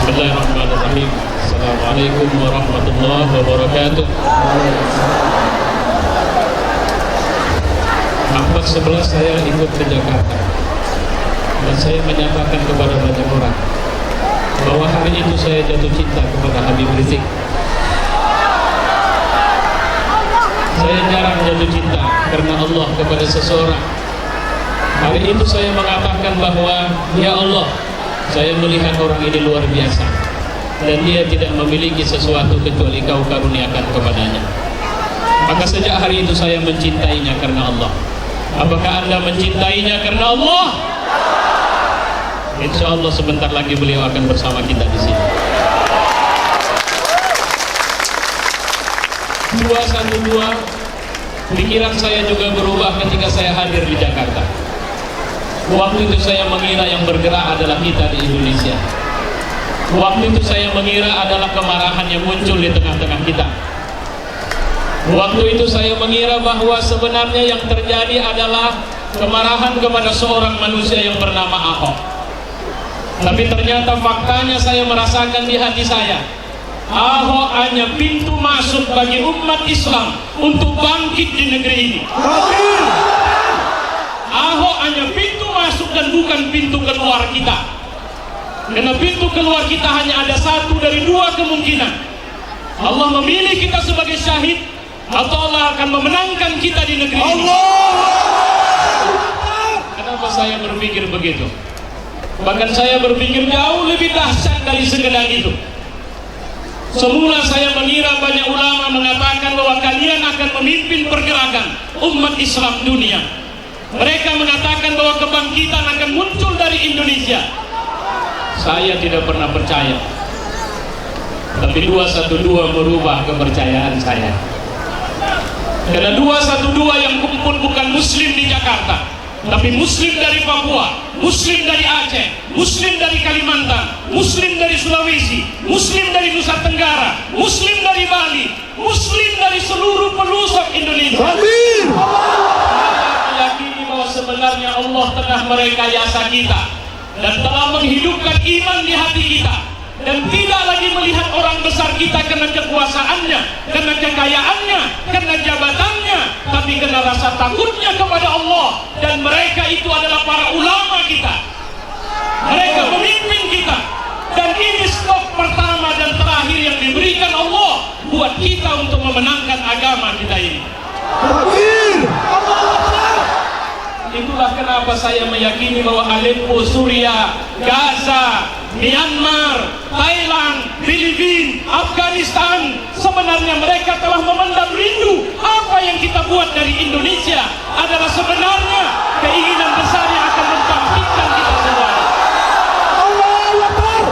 Bismillahirrahmanirrahim. Assalamualaikum warahmatullahi wabarakatuh. 4.11 saya ikut ke Jakarta dan saya menyatakan kepada banyak orang bahwa hari itu saya jatuh cinta kepada Habib Rizik. Saya jarang jatuh cinta karena Allah kepada seseorang. Hari itu saya mengatakan bahwa ya Allah, saya melihat orang ini luar biasa dan dia tidak memiliki sesuatu kecuali Kau karuniakan kepadanya. Maka sejak hari itu saya mencintainya karena Allah. Apakah Anda mencintainya karena Allah? Insya Allah sebentar lagi beliau akan bersama kita di sini. 212, pikiran saya juga berubah ketika saya hadir di Jakarta. Waktu itu saya mengira yang bergerak adalah kita di Indonesia. Waktu itu saya mengira adalah kemarahan yang muncul di tengah-tengah kita. Waktu itu saya mengira bahwa sebenarnya yang terjadi adalah kemarahan kepada seorang manusia yang bernama Ahok. Tapi ternyata faktanya saya merasakan di hati saya, Ahok hanya pintu masuk bagi umat Islam untuk bangkit di negeri ini. Ahok hanya pintu masuk dan bukan pintu keluar kita. Karena pintu keluar kita hanya ada satu dari dua kemungkinan. Allah memilih kita sebagai syahid, atau Allah akan memenangkan kita di negeri ini. Kenapa saya berpikir begitu? Bahkan saya berpikir jauh lebih dahsyat dari sekedar itu. Semula saya mengira banyak ulama mengatakan bahwa kalian akan memimpin pergerakan umat Islam dunia. Mereka mengatakan bahwa kebangkitan akan muncul dari Indonesia. Saya tidak pernah percaya. Tapi 212 merubah kepercayaan saya. Karena 212 yang kumpul bukan muslim di Jakarta, tapi muslim dari Papua, muslim dari Aceh, muslim dari Kalimantan, muslim dari Sulawesi, muslim dari Nusa Tenggara, muslim dari Bali, muslim dari seluruh pelosok Indonesia. Amin. Meyakini bahwa sebenarnya Allah tengah merekayasa kita dan telah menghidupkan iman di hati kita, dan tidak lagi melihat orang besar kita karena kekuasaannya, karena kekayaannya, karena jabatannya, tapi karena rasa takutnya kepada Allah. Dan mereka itu adalah para ulama kita, mereka pemimpin kita. Dan ini stok pertama dan terakhir yang diberikan Allah buat kita untuk memenangkan agama kita ini. Itulah kenapa saya meyakini bahwa Aleppo, Suriah, Gaza, Myanmar, Thailand, Filipina, Afghanistan, sebenarnya mereka telah memendam rindu. Apa yang kita buat dari Indonesia adalah sebenarnya keinginan besar yang akan membangkitkan kita semua. Allahu Akbar.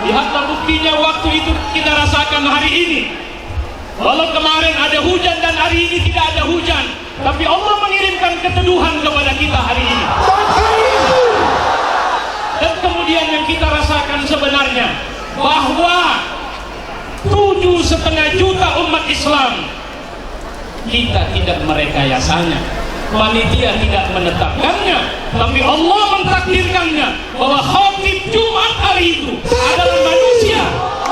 Lihatlah buktinya waktu itu kita rasakan hari ini. Walau kemarin ada hujan dan hari ini tidak ada hujan, tapi Allah mengirimkan keteduhan kepada kita hari ini. Dan kemudian yang kita rasakan sebenarnya bahwa 7,5 juta umat Islam, kita tidak merekayasanya, panitia tidak menetapkannya, tapi Allah mentakdirkannya bahwa khatib Jumat hari itu adalah manusia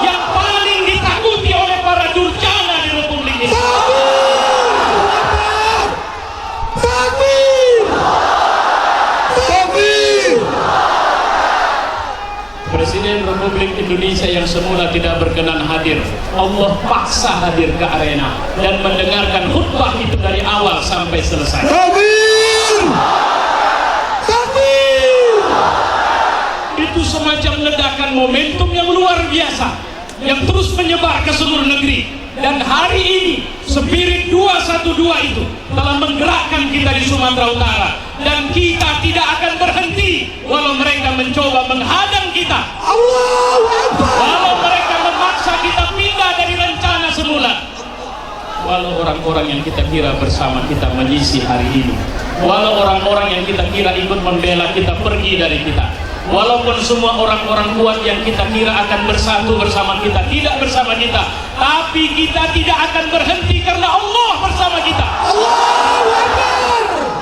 yang paling ditakuti oleh para durjana di Republik ini. Presiden Republik Indonesia yang semula tidak berkenan hadir, Allah paksa hadir ke arena dan mendengarkan khutbah itu dari awal sampai selesai. Takbir! Takbir! Itu semacam ledakan momentum yang luar biasa yang terus menyebar ke seluruh negeri. Dan hari ini spirit 212 itu telah menggerakkan kita di Sumatera Utara, dan kita tidak akan berhenti walau mereka mencoba menghadang kita, walau mereka memaksa kita pindah dari rencana semula, walau orang-orang yang kita kira bersama kita menyisi hari ini, walau orang-orang yang kita kira ikut membela kita pergi dari kita, walaupun semua orang-orang kuat yang kita kira akan bersatu bersama kita tidak bersama kita, tapi kita tidak akan berhenti karena Allah bersama kita.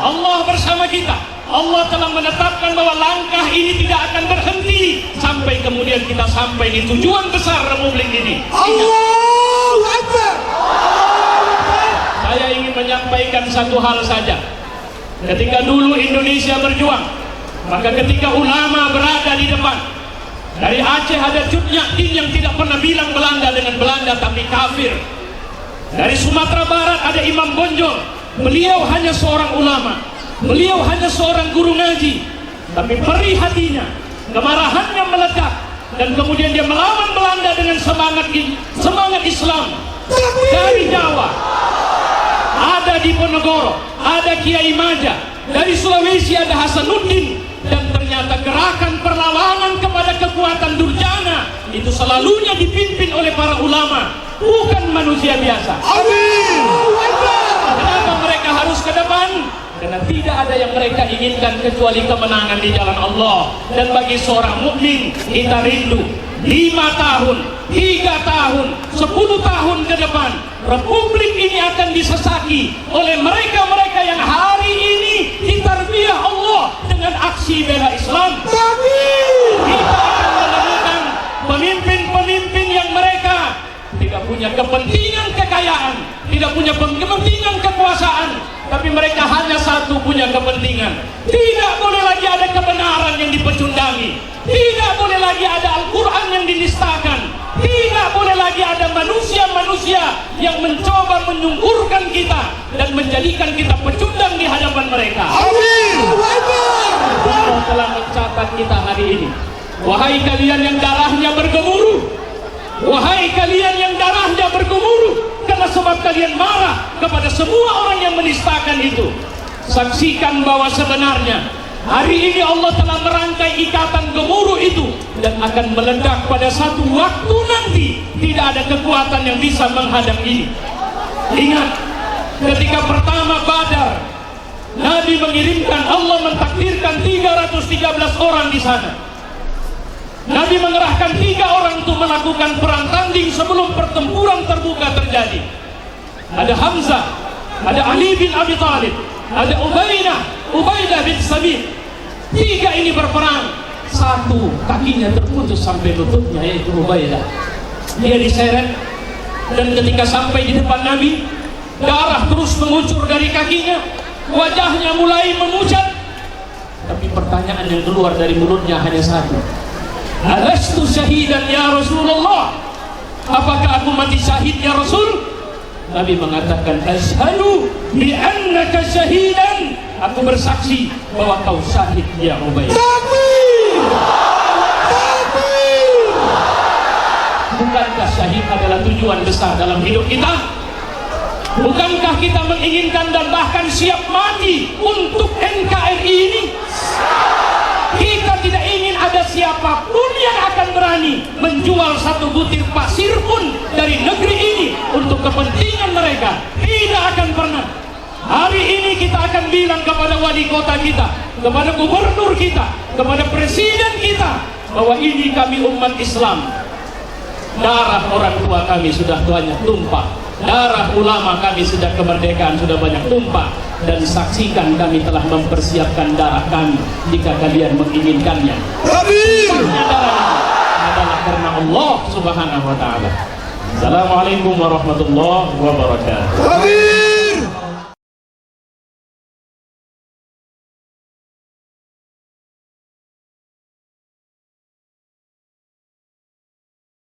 Allah bersama kita. Allah telah menetapkan bahwa langkah ini tidak akan berhenti sampai kemudian kita sampai di tujuan besar Republik ini. Allahu Akbar. Saya ingin menyampaikan satu hal saja. Ketika dulu Indonesia berjuang, maka ketika ulama berada di depan, dari Aceh ada Cut Nyak Dien yang tidak pernah bilang Belanda dengan Belanda tapi kafir. Dari Sumatera Barat ada Imam Bonjol, beliau hanya seorang ulama, beliau hanya seorang guru ngaji, tapi perih hatinya, kemarahannya meledak, dan kemudian dia melawan Belanda dengan semangat Islam. Dari Jawa ada Diponegoro, ada Kiai Maja, dari Sulawesi ada Hasanuddin, dan ternyata gerakan perlawanan kepada kekuatan durjana itu selalunya dipimpin oleh para ulama, bukan manusia biasa. Amin. Kenapa mereka harus ke depan? Karena tidak ada yang mereka inginkan kecuali kemenangan di jalan Allah. Dan bagi seorang mukmin, kita rindu 5 tahun, 3 tahun, 10 tahun ke depan, Republik ini akan disesaki oleh mereka-mereka yang hari ini ditarbiyah Allah dengan aksi bela Islam. Kita akan menemukan pemimpin-pemimpin yang mereka tidak punya kepentingan kekayaan, tidak punya kepentingan kekuasaan, tapi mereka hanya satu punya kepentingan. Tidak boleh lagi ada kebenaran yang dipecundangi, tidak boleh lagi ada Al-Quran yang dinistakan, tidak boleh lagi ada manusia-manusia yang mencoba menyungkurkan kita dan menjadikan kita pecundang di hadapan mereka. Amin. Allah telah mencatat kita hari ini. Wahai kalian yang darahnya bergemuruh, wahai kalian yang darahnya bergemuruh karena sebab kalian marah kepada semua orang yang menistakan itu, saksikan bahwa sebenarnya hari ini Allah telah merangkai ikatan gemuruh itu dan akan meledak pada satu waktu nanti. Tidak ada kekuatan yang bisa menghadang ini. Ingat, ketika pertama Badar, Nabi mengirimkan, Allah mentakdirkan 313 orang di sana. Nabi mengerahkan 3 orang untuk melakukan perang tanding sebelum pertempuran terbuka terjadi. Ada Hamzah, ada Ali bin Abi Thalib, ada Ubaidah bin Sabit. 3 ini berperang. 1 kakinya terputus sampai lututnya, yaitu Ubaidah. Dia diseret, dan ketika sampai di depan Nabi, darah terus mengucur dari kakinya, wajahnya mulai memucat. Tapi pertanyaan yang keluar dari mulutnya hanya satu: Alastu syahidan ya Rasulullah? Apakah aku mati syahid ya Rasul? Nabi mengatakan, Ashhadu bi'annaka syahidan. Aku bersaksi bahwa kau syahid ya Ubaidah. Bukankah syahid adalah tujuan besar dalam hidup kita? Bukankah kita menginginkan dan bahkan siap mati untuk NKRI ini? Kita tidak ingin ada siapapun yang akan berani menjual 1 butir pasir pun dari negeri ini untuk kepentingan mereka. Tidak akan pernah. Hari ini kita akan bilang kepada wali kota kita, kepada gubernur kita, kepada presiden kita, bahwa ini kami umat Islam. Darah orang tua kami sudah banyak tumpah, darah ulama kami sudah kemerdekaan sudah banyak tumpah, dan saksikan kami telah mempersiapkan darah kami jika kalian menginginkannya. Tumpahnya darah ini adalah karena Allah Subhanahu wa ta'ala. Assalamualaikum warahmatullahi wabarakatuh.